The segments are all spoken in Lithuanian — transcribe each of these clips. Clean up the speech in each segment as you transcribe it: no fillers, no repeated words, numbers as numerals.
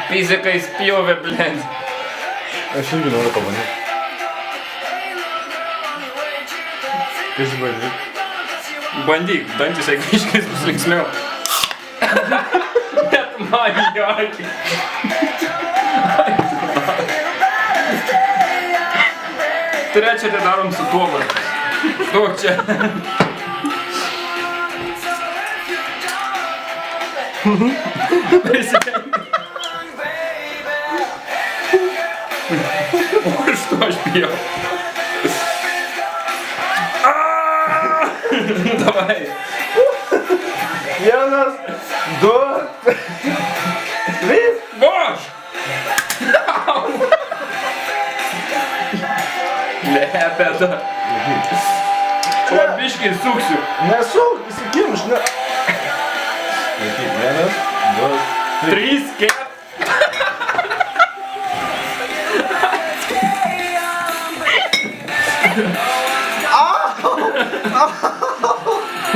Fizikai spjovė, blėt. Aš irgi noriu pabandyti. Išbandyk. Bandyk, dantis jeigu iškris bus linksmiau. Net man jokį. Trečią tai darom su tuo, man. Duok čia. Prisidengi. O iš to aš bijau. Davai. 1, 2, 3. Voš! Lepeta. O biškiai suksiu. Nesuk, įsikimš, ne. 1, 2, 3, 4.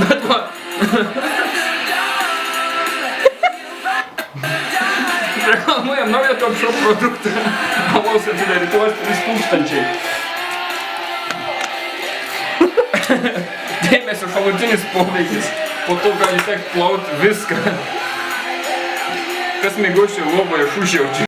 Bet va. Reklamuojam naują Top Shop produktą. Alaus atidarytuos 3000. Dėmesio šalutinis poveikis. Po to gali tekt plaut viską. Kas mėgošė loboje šūšiaučiu.